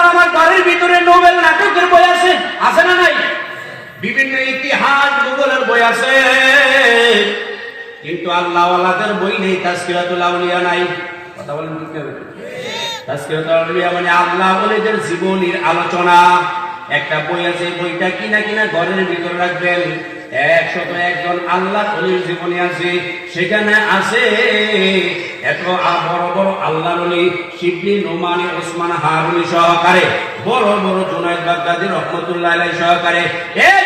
আপনার আমার বাড়ির ভিতরে নোবেল নাটকের বই আছে, আছে না নাই? বিভিন্ন ইতিহাস ভূগোলের বই আছে, কিন্তু আল্লাহ ওয়ালাদের বই নেই, তাজকিরাতুল আউলিয়া নাই। কথা বলেন ঠিক না? তাজকিরাতুল আউলিয়া মানে আল্লাহ ওলিদের জীবনীর আলোচনা। একটা বই আছে, বইটা কিনা ঘরের ভিতরে রাখবেন। 101 জন আল্লাহ ওলির জীবনী আছে, সেখানে আছে এত বড় বড় আল্লাহ ওলি, শিবলি, নোমানি, ওসমান, হারুনি সহকারে, বড় বড় জুনায়েদ বাগদাদি রহমতুল্লাহ আলাইহি সহকারে।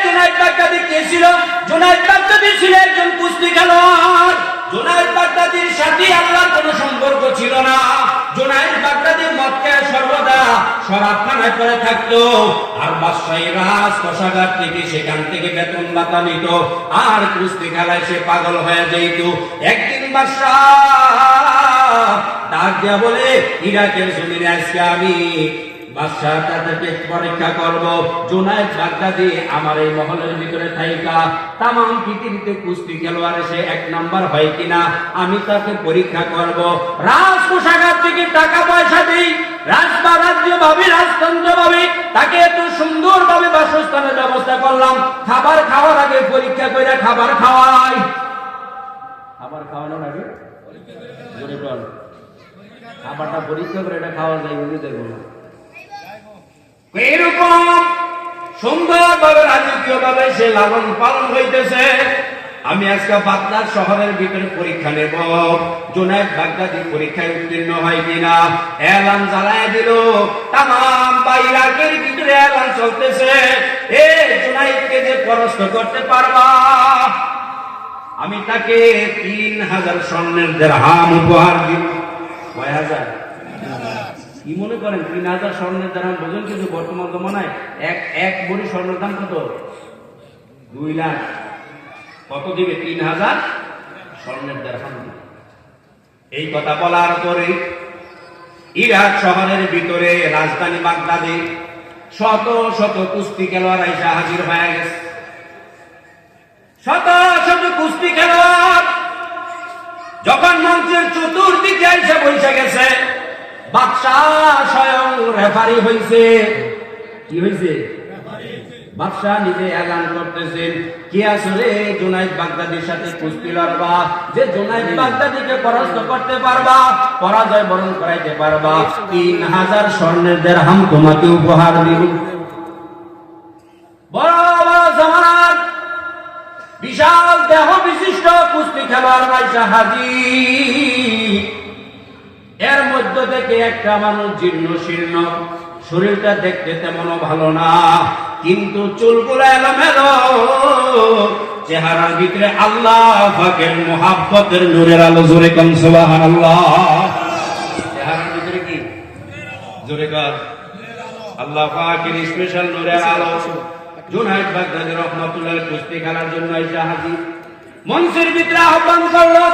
জুনায়েদ বাগদাদি কে ছিল? জুনায়েদ বাগদাদি ছিল একজন কুস্তি খেলোয়াড়। জুনায়েদ বাগদাদির সাথে আল্লাহর কোনো সম্পর্ক ছিল না। জুনায়েদ বাগদাদি মক্কায় সর্বদা শরাবখানায় করে থাকতো, আর বাদশাহী রাজ কোষাগার থেকে সেখান থেকে বেতন ভাতা নিত, আর কুস্তি খেলায় সে পাগল হয়ে যেত। একদিন বাদশাহ ডাক দিয়া বলে, ইরাকের জমিনে আজকে আমি বাদশাহ তাদেরকে পরীক্ষা করব। জুনায়েদ বাগদাদি আমার এই মহলের ভিতরে থাইকা তামাম পৃথিবীতে কুস্তি খেলোয়াড় সে 1 নাম্বার হয় কিনা আমি তাকে পরীক্ষা করব। রাজ কোষাগার থেকে টাকা পয়সা দিই, রাজ্য ভাবি, রাজতন্ত্র ভাবি, তাকে এত সুন্দর ভাবে বাসস্থানের ব্যবস্থা করলাম। খাবার খাওয়ার আগে পরীক্ষা করে খাবার খাওয়াই। খাবার খাওয়ানোর আগে খাবারটা পরীক্ষা করে এটা খাওয়া যায় বুঝে দেখবো না। এরকম সুন্দর ভাবে রাজকীয় ভাবে সে লালন পালন হইতেছে। আমি আজকে বাগদাদ শহরের ভিতরে পরীক্ষা নেব, জুনায়েদ বাগদাদি পরীক্ষায় উত্তীর্ণ হয় কিনা। এলান জ্বালায় দিল, তামাম ইরাকের ভিতরে এলান চলতেছে, এ জুনায়েদকে যে পরাস্ত করতে পারবা আমি তাকে 3000 স্বর্ণের দিরহাম উপহার দিব। 6000 কি মনে করেন? 3000 স্বর্ণের দিরহাম বোঝেন? কিন্তু বর্তমান জমানায় এক ভরি স্বর্ণের দাম কত? 2 লাখ। কত দিবে? 3000 স্বর্ণের দিরহাম। এই কথা বলার পরে ইরাক শহরের ভিতরে রাজধানী বাগদাদে শত শত কুস্তি খেলোয়াড় এসে হাজির হয়ে গেছে। শত শত কুস্তি খেলোয়াড় যখন মঞ্চের চতুর্দিকে এসে বসে গেছে, বাদশাহ স্বয়ং রেফারি হইছে। কি হইছে? বাদশাহ নিজে এলান করতেছেন, কি আসলে জুনায়েদ বাগদাদির সাথে কুস্তি লড়বা, যে জুনায়েদ বাগদাদিকে পরাস্ত করতে পারবা, পরাজয় বরণ করাইতে পারবা, 3000 স্বর্ণের দিরহাম তোমাকে উপহার দিব। বড় বড় জামানার বিশাল দেহ বিশিষ্ট কুস্তি খেলোয়াড় রাইসা হাজির। এর মধ্য থেকে একটা মানুষ জীর্ণ শীর্ণ, শরীরটা দেখতে তেমন ভালো না, কিন্তু চুলগুলো এলোমেলো, চেহারার ভিতরে আল্লাহ পাকের মুহাব্বতের নূরের আলো। জোরে কোন সুবহানাল্লাহ। চেহারার ভিতরে কি? জোরে কর আল্লাহ পাকের স্পেশাল নূরের আলো। জুনায়েদ বাগদাদি রহমাতুল্লাহ কুস্তি খেলার জন্য এসে হাজির। মঞ্চের ভিতরে আহ্বান করলো,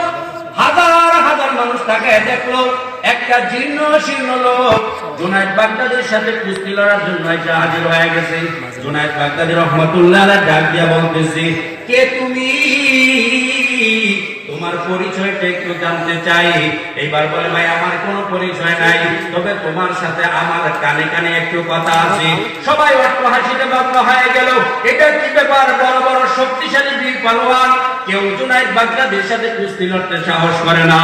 হাজার হাজার মানুষ তাকে দেখলো। একটা জীর্ণ শীর্ণ লোক জুনায়েদ বাগদাদির সাথে কুস্তি লড়ার জন্য এসে হাজির হয়ে গেছে। জুনায়েদ বাগদাদি রহমাতুল্লাহ আলাইহি ডাক দিয়া বলতেছে, কে তুমি? তোমার পরিচয়টা একটু জানতে চাই। এইবার বলে, ভাই আমার কোনো পরিচয় নাই, তবে তোমার সাথে আমার কানে কানে একটু কথা আছে। সবাই অট্ট হাসিতে মগ্ন হয়ে গেল। এটা কি ব্যাপার? বড় বড় শক্তিশালী বীর পালোয়ান, কেউ জুনায়েদ বাগদাদির সাথে কুস্তি লড়তে সাহস করে না।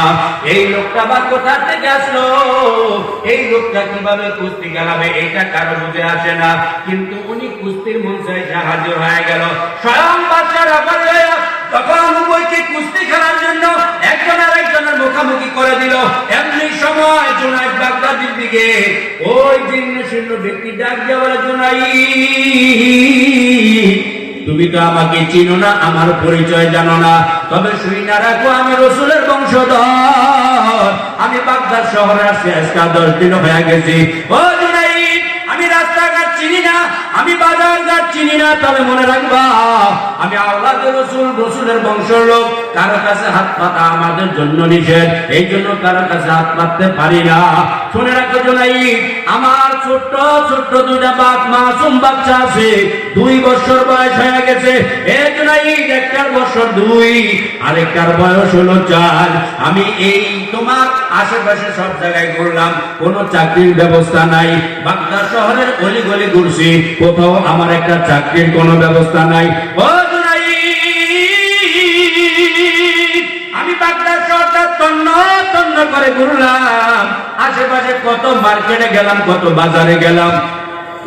এই লোকটা বা কোথা থেকে আসলো? এই লোকটা কিভাবে কুস্তি খেলাবে এটা কারো বুঝে আসে না। কিন্তু উনি কুস্তির মঞ্চে এসে হাজির হয়ে গেল। স্বয়ং বাদশাহ রাফারে তখন উভয়কে কুস্তি খেলার জন্য একজন আর একজনের মুখোমুখি করে দিল। এমনি সময় জুনায়েদ বাগদাদির দিকে ওই জীর্ণ শীর্ণ ব্যক্তি ডাক দিয়ে বলে, জুনায়েদ, তুমি তো আমাকে চিনো না, আমার পরিচয় জানো না, তবে শুই না রাখো আমি রাসূলের বংশধর। আমি বাগদাদ শহরে আসছি আজকে 10 দিন হয়ে গেছে। ও জুনায়েদ, আমি রাস্তাঘাট চিনি না, আমি বাজারঘাট চিনি না, তবে মনে রাখবা আমি আল্লাহর রাসূল, রাসূলের বংশের লোক। কারো কাছে হাত পাতা আমাদের জন্য নিষেধ, এই জন্য কারো কাছে হাত পাততে পারি না। শুনে রাখো জুনায়েদ, আমার ছোট ছোট্ট ছোট্ট দুইটা মাসুম বাচ্চা আছে, 2 বছর বয়স হয়ে গেছে। এই জুনাইদ, একটার বছর 2, আরেকটার বয়স হলো 4। আমি এই তোমার আশেপাশে সব জায়গায় ঘুরলাম, কোনো চাকরির ব্যবস্থা নাই। বাগদা শহরের অলিগলি ঘুরছি, কোথাও আমার একটা চাকরির কোনো ব্যবস্থা নাই। ও আমি বাগদার শহরটা তন্ন তন্ন করে ঘুরলাম, আশেপাশে কত মার্কেটে গেলাম, কত বাজারে গেলাম,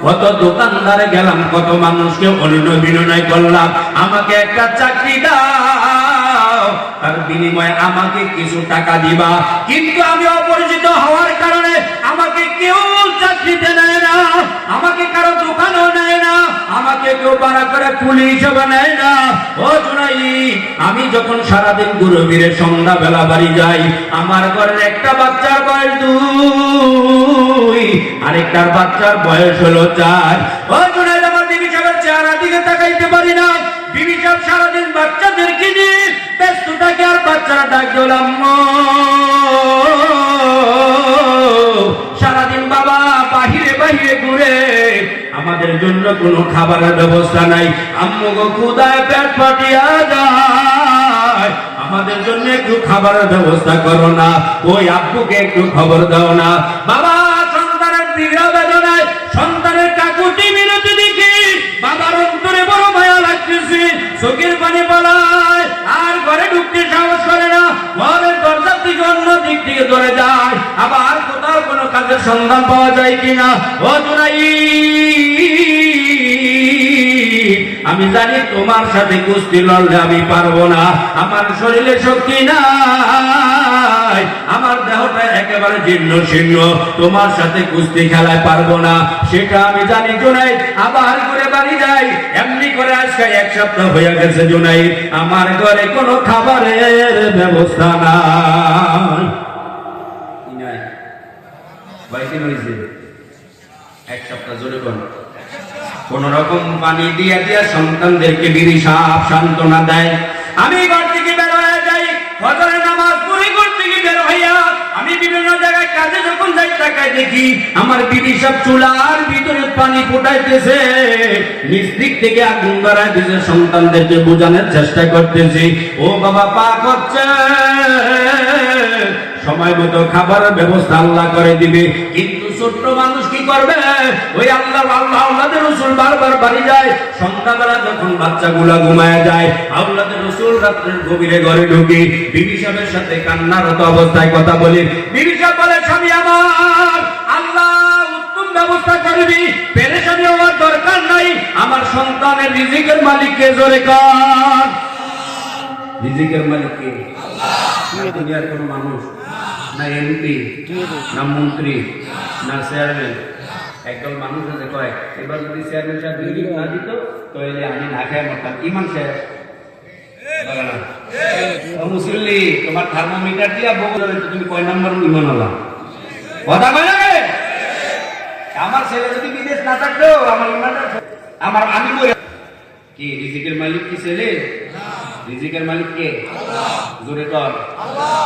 কত দোকানদারে গেলাম, কত মানুষকে অনুনয় বিনয় করলাম, আমাকে একটা চাকরি দাও, তার বিনিময়ে আমাকে কিছু টাকা দিবা। কিন্তু আমি অপরিচিত হওয়ার কারণে আমাকে কেউ চাকরিতে নেয় না, আমাকে কারো দোকানও নেয় না, আমাকে কেউ ভাড়া করে কুলি হিসেবে নেয় না। ও জুনাইদ, আমি যখন সারাদিন ঘুরে ফিরে সন্ধ্যাবেলা বাড়ি যাই, আমার ঘরের একটা বাচ্চার বয়স 2, আরেকটার বাচ্চার বয়স হলো 4। ও জুনাইদ, আমার বিবি সাহেবের চেহারা দিকে তাকাইতে পারি না। বিবি সাহেব সারাদিন বাচ্চাদেরকে নিয়ে ব্যস্ত থাকে, আর বাচ্চারা ডাক দিলাম, সারাদিন বাবা বাহিরে বাহিরে ঘুরে, আমাদের জন্য কোনো খাবারের ব্যবস্থা নাই। আম্মু গো ক্ষুধায় পেট ফাটিয়া যায়, আমাদের জন্য একটু খাবারের ব্যবস্থা করো না। ওই আব্বুকে একটু খবর দাও না। বাবা সন্তানের দৃঢ় বেদনায়, সন্তানের কাকুতি মিনতি দেখি বাবার অন্তরে বড় মায়া লাগতেছে, চোখের পানি পালায়, আর ঘরে ঢুকতে সাহস করে না। ঘরের দরজার দিকে অন্য দিক থেকে ধরে যায়, আবার কোথাও কোনো কাজের সন্ধান পাওয়া যায় কিনা। ও জুনাইদ, আমি জানি তোমার সাথে কুস্তি লড়লে আমি পারবো না, আমার শরীরে শক্তি নাই, আমার দেহটা একেবারে জীর্ণ শীর্ণ, তোমার সাথে কুস্তি খেলায় পারবো না, সেটা আমি জানি। জুনাইদ আবার ঘুরে বাড়ি যাই। এমনি করে আজকে 1 সপ্তাহ হয়ে গেছে জুনাইদ, আমার ঘরে কোনো খাবারের ব্যবস্থা নাই। হয়েছে 1 সপ্তাহ জোরে কোন রকম পানি দিয়ে দিয়ে সন্তানদেরকে বিরিশাপ সান্ত্বনা দেয়। আমি ঘর থেকে বের হয়ে যাই, ফজরের নামাজ পড়ে ঘর থেকে বের হইয়া আমি বিভিন্ন জায়গায় কাজে যখন যাই, তাকায় দেখি আমার বিবি সব চুলার ভিতরে পানি ফুটাইতেছে, নিচ দিক থেকে আগুন ধরায় দিছে, সন্তানদেরকে বোঝানোর চেষ্টা করতেছি, ও বাবা পাক হচ্ছে, সময় মতো খাবারের ব্যবস্থা আল্লাহ করে দিবে। কিন্তু ছোট্ট মানুষ কি করবে? ওই আল্লাহর রাসূল বারবার বাড়ি যায়, সন্ধ্যাবেলা যখন বাচ্চাগুলা ঘুমায় যায়, আল্লাহর রাসূল রাত্রের গভীরে ঘরে ঢুকে বিবি সাহেবের সাথে কান্নারত অবস্থায় কথা বলে। বিবি সাহেব বলে, স্বামী আমার, আল্লাহ উত্তম ব্যবস্থা করবি, পেরেশানি হওয়ার দরকার নাই, আমার সন্তানের রিজিকের মালিককে জোরে কর। রিজিকের মালিককে আল্লাহ। দুনিয়ার কোন মানুষ না এমপি না মন্ত্রী না চেয়ারম্যান, একদল মানুষ আছে কয়, এবার যদি চেয়ারম্যান সাহেব রিজিক না দিত তাহলে আমি না খেয়ে মরতাম। ইমান সাহেব মুসল্লি, তোমার থার্মোমিটার দিয়া বগল, তুমি কয় নম্বর ইমান হলাম? কথা কয় না? আমার ছেলে যদি বিদেশ না থাকতো আমার ইমানটা আমার, আমি কি রিজিকের মালিক কি ছেলে? রিজিকের মালিক কে? জোরে কর আল্লাহ।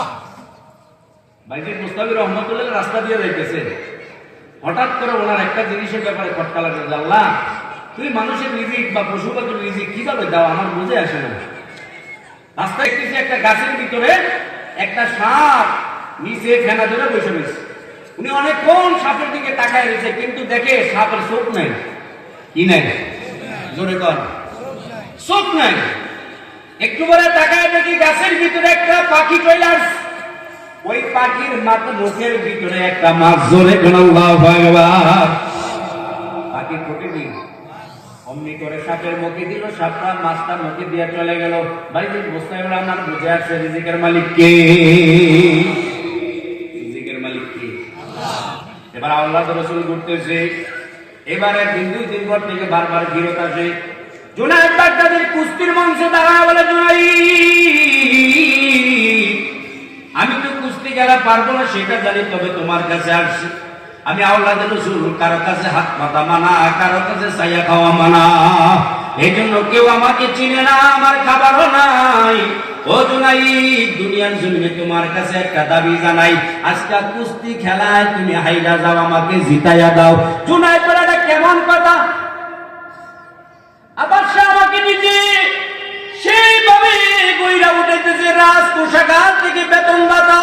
বাইজিদ মুস্তাফি রহমতুল্লাহ রাস্তা দিয়ে যাইতেছে, হঠাৎ করে ওনার একটা জিনিসের ব্যাপারে খটকা লাগে, আল্লাহ তুই মানুষের রিজিক বা পশু পাখির রিজিক কিভাবে দাও, আমার বুঝে আসে না। রাস্তায় দেখতেছি একটা গাছের ভিতরে একটা সাপ নিচে ফেনা ধরে বসে রয়েছে। উনি অনেকক্ষণ সাপের দিকে তাকায় রয়েছে, কিন্তু দেখে সাপের চোখ নাই। কি নাই? জোরে কর, চোখ নাই। একটু পরে তাকায় দেখি গাছের ভিতরে একটা পাখি চলে আসছে, ওই পাখির মাথা মুখের ভিতরে একটা মাছ। জোরে কোন আল্লাহু আকবার। পাখি ঠোঁটে দিল, অমনি করে সাপের মুখে দিল, সাপটা মাছটা মুখে দিয়ে চলে গেল। ভাই বুঝতে পারলাম না, বুঝে আসছে রিজিকের মালিক কে? রিজিকের মালিক কে? এবার আল্লাহ রাসূল ঘুরতেছে, এবারে 2 দিন পর থেকে বারবার ফিরত আসে। জুনাইদ বাগদাদির কুস্তির মঞ্চে দাঁড়ায় বলে, জুনাইদ আমি তো কুস্তি খেলা পারবো না সেটা জানি, তবে তোমার কাছে আসছি। আমি আল্লাহর রাসূল, কারো কাছে হাত পাতা মানা, কারো কাছে ছায়া খাওয়া মানা, এই জন্য কেউ আমাকে চিনে না, আমার খাবারও নাই, ও জুনাইদ, দুনিয়ার জমিনে তোমার কাছে একটা দাবি জানাই, আজকে কুস্তি খেলায় তুমি হাইরা যাও, আমাকে জিতাইয়া দাও। জুনাইদ বলে, এটা কেমন কথা? আবার সে আমাকে নিজে সেইভাবে গইরা উঠেছে, রাজকোষাগার থেকে বেতন দাতা,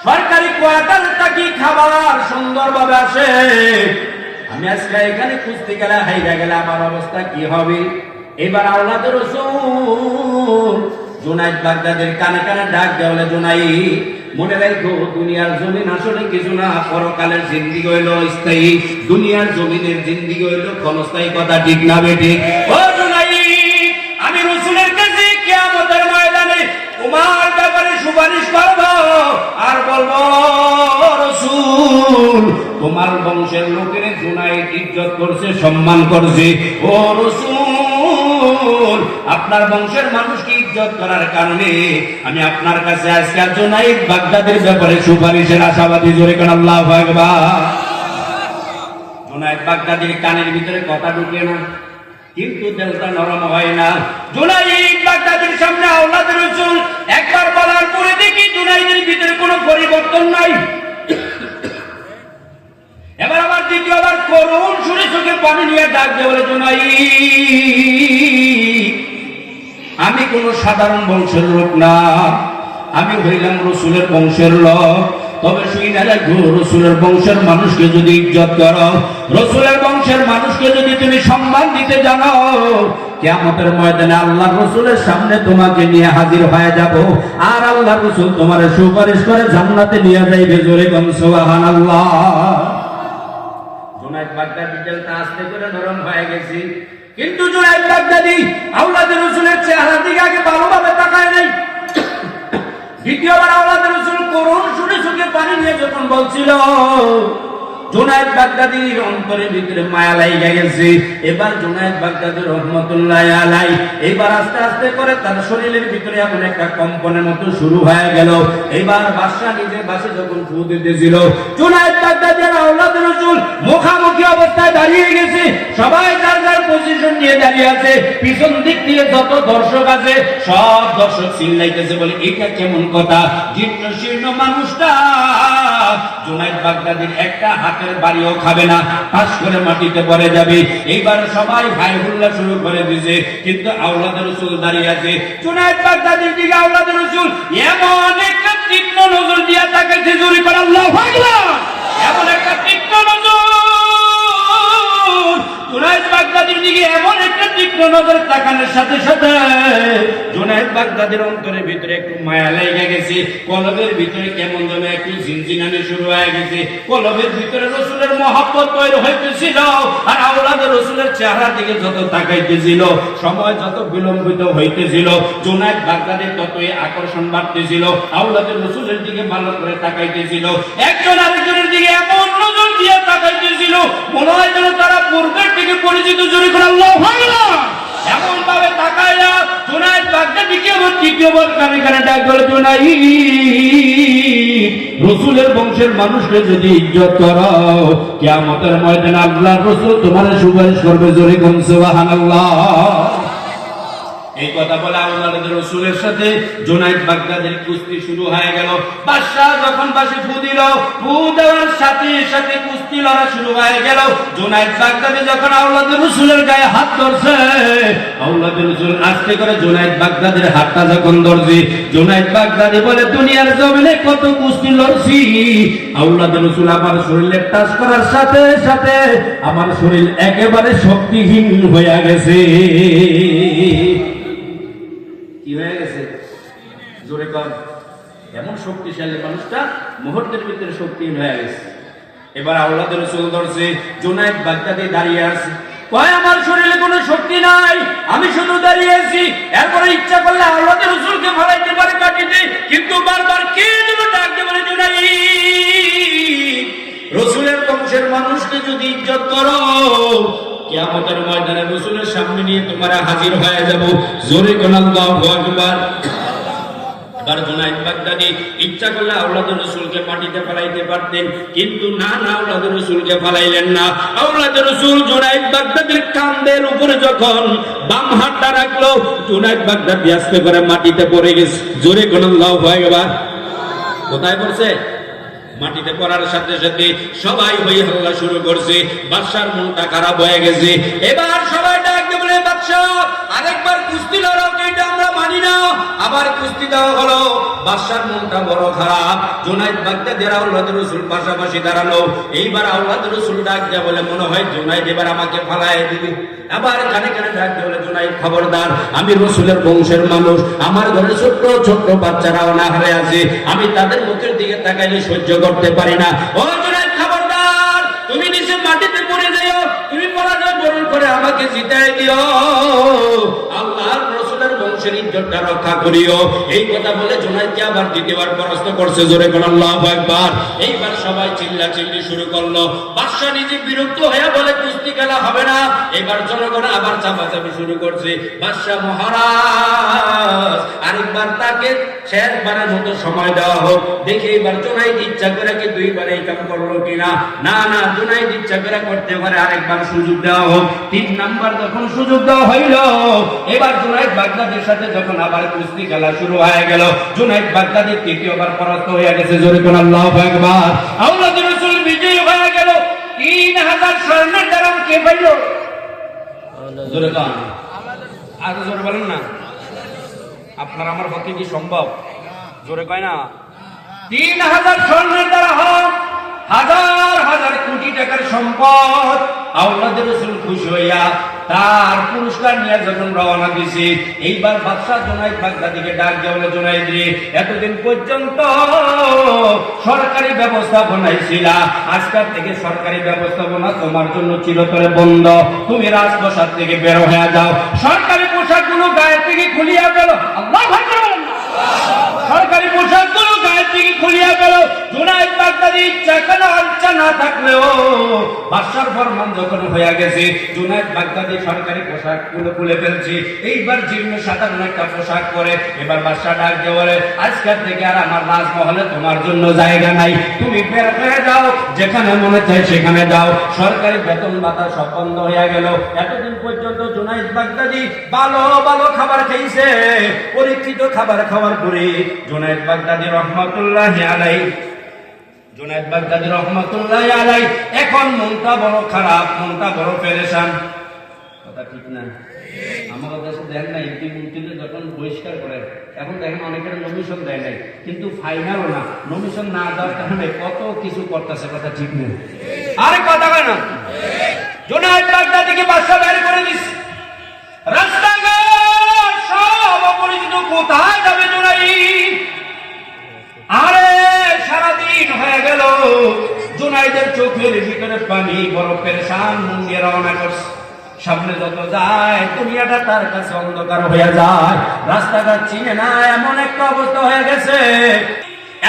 সরকারি কোয়ার্টার থাকি খাবার সুন্দরভাবে আসে, আমি আজকে এখানে কুস্তি খেলা হাইরা গেলে আমার অবস্থা কি হবে? এবার আওলাদের রাসূল জুনাইদ বাগদাদির কানে কানে ডাক দেওয়ালে, জুনাইদ মনে রাখো, দুনিয়ার জমিন আসলে কিছু না, পরকালের জিন্দিগি হইল স্থায়ী, দুনিয়ার জমিনের জিন্দিগি হইল ক্ষণস্থায়ী। কথা ঠিক না বেঠিক? ও জুনাইদ, আমি রাসূলের কাছে কিয়ামতের ময়দানে তোমার ব্যাপারে সুপারিশ করব আর বলবো, রাসূল তোমার বংশের লোকের জুনাইদ ইজ্জত করছে, সম্মান করছে। ও রাসূল, আপনার বংশের মানুষকে ইজ্জত করার কারণে আমি আপনার কাছে আজকে জুনাইদ বাগদাদির ব্যাপারে সুপারিশের আশাবাদী। জোরে কোন আল্লাহু আকবার। জুনাইদ বাগদাদির কানের ভিতরে কথা ঢুকে না, কিন্তু দিলটা নরম হয় না। জুনাইদ বাগদাদির সামনে আওলাদের রাসূল একবার বলার পরে দেখি জুনাইদের ভিতরে কোনো পরিবর্তন নাই। এবার আবার দ্বিতীয়বার করুণ সুরে চোখে পানি নিয়ে ডাক দিয়ে বলে, জুনাইদ, আমি কোন সাধারণ বংশের লোক না, আমি হইলাম রাসূলের বংশের লোক। তবে শুইনা রাখো, রাসূলের বংশের মানুষকে যদি ইজ্জত করো, রাসূলের বংশের মানুষকে যদি তুমি সম্মান দিতে জানো, কিয়ামতের ময়দানে আল্লাহর রাসূলের সামনে তোমাকে নিয়ে হাজির হয়ে যাব, আর আল্লাহর রাসূল তোমার সুপারিশ করে জান্নাতে নিয়ে যাইবে। জোরে কোন সুবহানাল্লাহ। জুনাইদ বাগদাদি দিলটা আস্তে করে নরম হয়ে গেছে, কিন্তু জুনাইদ বাগদাদি আওলাদের রাসূলের চেহারা দিকে আগে ভালোভাবে তাকায় নাই। দ্বিতীয়বার আওলাদের রাসূল করুণ সুরে চোখে পানি নিয়ে যখন বলছিল, জুনাইদ বাগদাদির অন্তরের ভিতরে মায়া লাইগা গেছে। এবার জুনাইদ বাগদাদি রহমতুল্লাহ আলাইহি এবার আস্তে আস্তে করে তার শরীরের ভিতরে এমন একটা কম্পনের মতো শুরু হয়ে গেল। এবার বাদশা নিজের বাসে যখন ফু দিতেছিল, জুনাইদ বাগদাদি আর আওলাদের রাসূল মুখামুখি অবস্থায় দাঁড়িয়ে গেছে। সবাই যার যার পজিশন নিয়ে দাঁড়িয়ে আছে। পিছন দিক দিয়ে যত দর্শক আছে সব দর্শক চিল্লাইতেছে, বলে এটা কেমন কথা? জীর্ণ শীর্ণ মানুষটা জুনাইদ বাগদাদির একটা হাতের বাড়িও খাবে না, পাশ করে মাটিতে পড়ে যাবে। এইবার সবাই ভাই হুল্লা শুরু করে দিয়েছে, কিন্তু আওলাদের রাসূল দাঁড়িয়ে আছে। জুনাইদ বাগদাদির দিকে আওলাদের রাসূল এমন একটা তীক্ষ্ণ নজর দিয়ে তাকাইছে, জোরে করে আল্লাহু আকবার। এমন একটা তীক্ষ্ণ নজর জুনাইদ বাগদাদির দিকে এমন একটা তীক্ষ্ণ নজর তাকানোর সাথে সাথে জুনাইদ বাগদাদির অন্তরের ভিতরে একটু মায়া লেগে গেছে। কলবের ভিতরে কেমন যেন একটু ঝিনঝিনানি শুরু হয়ে গেছে। কলবের ভিতরে রাসূলের মহব্বত তৈরি হইতেছিল, আর আওলাদের রাসূলের চেহারার দিকে যত তাকাইতেছিল, সময় যত বিলম্বিত হইতেছিল, জুনাইদ বাগদাদির ততই আকর্ষণ বাড়তেছিল। আওলাদের রাসূলের দিকে ভালো করে তাকাইতেছিল, একজন আরেকজনের দিকে এমন নজর দিয়ে তাকাইতেছিল, মনে হয় যেন তারা পূর্বের থেকে পরিচিত। জোরে করে আল্লাহু আকবার। এমন ভাবে তাকাইয়া জুনাইদ বাগদাদিকে আবার তৃতীয়বার কানে কানে ডাক বলে, জুনাইদ, রাসূলের বংশের মানুষকে যদি ইজ্জত করো, কিয়ামতের ময়দানে আল্লাহর রাসূল তোমার সুপারিশ করবে। জোরে কোন সুবহানাল্লাহ। এই কথা বলে আওলাদের রাসূলের সাথে জুনাইদ বাগদাদির কুস্তি শুরু হয়ে গেল। বাদশা যখন বাসে ফু দিল, ফু দেওয়ার সাথে সাথে কুস্তি লড়া শুরু হয়ে গেল। জুনাইদ বাগদাদি যখন আওলাদের রাসূলের গায়ে হাত ধরছে, আওলাদের রাসূল আস্তে করে জুনাইদ বাগদাদির হাতটা যখন ধরছে, জুনাইদ বাগদাদি বলে, দুনিয়ার জমিনে কত কুস্তি লড়ছি, আওলাদের রাসূল আমার শরীরে টাচ করার সাথে সাথে আমার শরীর একেবারে শক্তিহীন হয়ে গেছে। কি হয়ে গেছে? জোরে কর। এমন শক্তিশালী মানুষটা মুহূর্তের ভিতরে শক্তিহীন হয়ে গেছে। এবার আওলাদের রাসূল ধরছে, জুনাইদ বাগদাদি দাঁড়িয়ে আছে, কয় আমার শরীরে কোনো শক্তি নাই, আমি শুধু দাঁড়িয়ে আছি। এরপরে ইচ্ছা করলে আওলাদের রাসূলকে ফলাইতে পারে কাটিতে, কিন্তু বারবার কে যেন ডাকতে পারে, জুনাইদ, রাসূলের বংশের মানুষকে যদি ইজ্জত করো, কিয়ামতের ময়দানে রাসূলের সামনে নিয়ে তোমরা হাজির হয়ে যাব। জোরে কোন আল্লাহু আকবার। এবার জুনায়েদ বাগদাদি ইচ্ছা করলে আওলাদুর রাসূলকে মাটিতে ফেলাইতে পারতেন, কিন্তু না, আওলাদুর রাসূলকে ফেলাইলেন না। আওলাদুর রাসূল জুনায়েদ বাগদাদির কাঁধের উপরে যখন বাম হাতটা রাখলো, জুনায়েদ বাগদাদি আস্তে করে মাটিতে পড়ে গেছে। জোরে কোন আল্লাহু আকবার। কোথায় পড়ছে? মাটিতে পড়ার সাথে সাথে সবাই হই হল্লা শুরু করছে। বাদশার মনটা খারাপ হয়ে গেছে। এবার সবাই ডাকতে বলে, বাদশা আরেকবার কুস্তি লড়াও, এটা আমরা মানি না। আবার কুস্তি দেওয়া হলো। বাদশার মনটা বড় খারাপ। জুনায়েদ বাগদাদির আওলাদুর রাসূল পাশাপাশি দাঁড়ালো। এইবার আওলাদুর রাসূল ডাক দেয়া বলে, মনে হয় জুনায়েদ এবার আমাকে ফালায় দিবে। আবার কানে কানে ডাক দেয়া বলে, জুনায়েদ খবরদার, আমি রাসূলের বংশের মানুষ, আমার ঘরে ছোট্ট ছোট্ট বাচ্চারা অনাহারে আছে, আমি তাদের মুখের দিকে তাকাইলে সহ্য করতে পারি না। ও জুনায়েদ খবরদার, তুমি নিচে মাটিতে পড়ে যাও, তুমি পরাজয় বরণ করে আমাকে জিতাই দিও, আল্লাহর রাসূলের বংশের ইজ্জতটা রক্ষা করিও। এই কথা বলে জুনায়েদকে আবার দ্বিতীয়বার পরাস্ত করছে। জোরে কোন আল্লাহু আকবার। এইবার সবাই চিল্লাচিল্লি শুরু করলো। বাদশা নিজে বিরক্ত হয়ে বলে, কুস্তি খেলা হবে না। এবার জনগণ আবার চাপাচাপি শুরু করছে। বাদশা মহারাজ আরেকবার তাকে শেষবারের মতো সময় দেওয়া হোক, দেখে এবার জুনায়েদ ইচ্ছা করে কি দুইবার এই কাম করলো কিনা। না, জুনায়েদ ইচ্ছা করে করতে পারে, আরেকবার সুযোগ দেওয়া হোক। 3 নাম্বার যখন সুযোগ দেওয়া হইল, এবার জুনায়েদ বাগদাদির সাথে যখন আবার কুস্তি খেলা শুরু হয়ে গেল, জুনায়েদ বাগদাদি তৃতীয়বার পরাস্ত হয়ে গেছে। জোরে কোন আল্লাহু আকবার। আওলাদুর রাসূল বিজয়ী হয়ে গেল। 3000 স্বর্ণের দাম কে পাইল? জোরে কোন, আর জোরে বলেন না। আপনার আমার পক্ষে কি সম্ভব? জোরে কয় না। 3000 স্বর্ণের দ্বারা হোক, হাজার হাজার কোটি টাকার সম্পদ। আওলাদুর রাসূল খুশি হইয়া তার পুরস্কার নিয়ে যখন রওনা দিছে, এইবার বাদশা জুনায়েদ বাগদাদিকে ডাক দিয়ে বলে, জুনায়েদ রে, এতদিন পর্যন্ত সরকারি ব্যবস্থাপনায় ছিলা, আজকাল থেকে সরকারি ব্যবস্থাপনা তোমার জন্য চিরতরে বন্ধ। তুমি রাজপ্রাসাদ থেকে বের হয়ে যাও, সরকারি পোশাকগুলো গায়ে থেকে খুলিয়া গেল। আল্লাহু আকবার। সরকারি পোশাকগুলো গায়ে থেকে খুলিয়া গেল। জুনায়েদ বাগদাদি ইচ্ছা না থাকলেও বাদশার ফরমান যখন হয়ে গেছে, জুনায়েদ বাগদাদি সরকারি পোশাকগুলো খুলে ফেলছে। এইবার জীর্ণ সাধারণ একটা পোশাক পরে এবার বাদশা ডাক দিয়ে বলে, আজকের থেকে আর আমার রাজমহলে তোমার জন্য জায়গা নাই, তুমি বের হয়ে যাও, যেখানে মনে চায় সেখানে যাও। সরকারি বেতন ভাতা সব বন্ধ হয়ে গেল। এতদিন পর্যন্ত জুনায়েদ বাগদাদি ভালো ভালো খাবার খেয়েছে। পরীক্ষিত খাবার খাওয়ার পরে জুনায়েদ বাগদাদি রহমাতুল্লাহি আলাইহি এখন মনটা বড় খারাপ, মনটা বড় পেরেশান। কথা ঠিক না? আমাদের দেশে দেন না, এমপি মন্ত্রীদের যখন বহিষ্কার করে, এখন দেখেন অনেকের নমিশন দেয় নাই, কিন্তু ফাইনালও না, নমিশন না দেওয়ার কারণে কত কিছু করতেছে। কথা ঠিক না? আরে কথা কয় না। জুনায়েদ বাগদাদিকে বাদশা বের করে দিস, রাস্তাঘাট সব অপরিচিত, কোথায় যাবে জুনায়েদ? আরে সারাদিন হয়ে গেল, জুনায়েদের চোখের ভিতরে পানি, বড় পেরেশান মন নিয়ে রওনা করছে। সামনে যত যায় দুনিয়াটা তার কাছে অন্ধকার হয়ে যায়, রাস্তাঘাট চিনে না, এমন একটা অবস্থা হয়ে গেছে।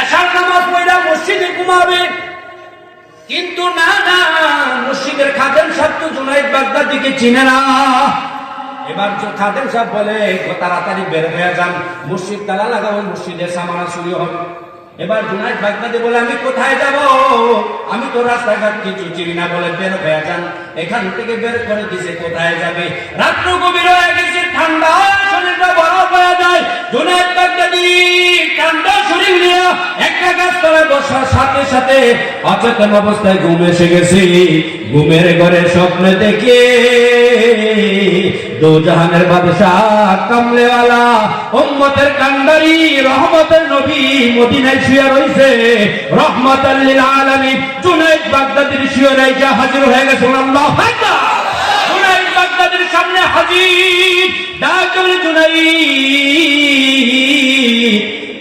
এশার নামাজ পড়া মসজিদে ঘুমাবে, কিন্তু না, মসজিদের খাদেম সাহেব তো জুনায়েদ বাগদাদিকে চিনে না। এবার খাদেম সাহেব বলে, তাড়াতাড়ি বের হয়ে যান, মসজিদ তালা লাগাবো, মসজিদের সামানা চুরি হবে। এবার জুনায়েদ বাগদাদি বলে, আমি কোথায় যাব? আমি তো রাস্তাঘাট কিছু চিনি না। বলে, বের হয়ে যান। এখান থেকে বের করে দিছে, কোথায় যাবে? রাত্র গভীর হয়ে গেছে, ঠান্ডা শরীরটা বরফ হয়ে যায়। জুনায়েদ বাগদাদি ঠান্ডা শরীর নিয়ে একটা গাছতলায় বসার সাথে সাথে অচেতন অবস্থায় ঘুম এসে গেছে। ঘুমের ঘরে স্বপ্ন দেখে দো জাহানের বাদশাহ, কামলেওয়ালা, উম্মতের কান্ডারি, রহমতের নবী মদিনায় শুয়ে রইছে। রহমাতাল লিল আলামিন জুনায়েদ বাগদাদির শুয়ে রইছে, হাজির হয়ে গেছে। আল্লাহু আকবার। জুনায়েদ বাগদাদির সামনে হাজির, ডাক বলে, জুনায়েদ,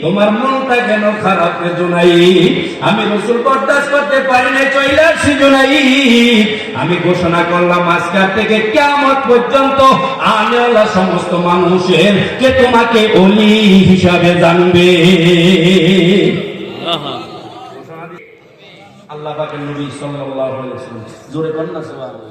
তোমার মনটা কেন খারাপ রে জুনায়েদ? আমি রাসূল বরদাস্ত করতে পারি না, চলে আসছি জুনায়েদ। আমি ঘোষণা করলাম আজকের থেকে কিয়ামত পর্যন্ত আল্লাহ সমস্ত মানুষের কে তোমাকে ওলি হিসাবে জানবে। আল্লাহ পাকের নবী সাল্লাল্লাহু আলাইহি ওয়াসাল্লাম জোরে বলেন না সুবহানাল্লাহ।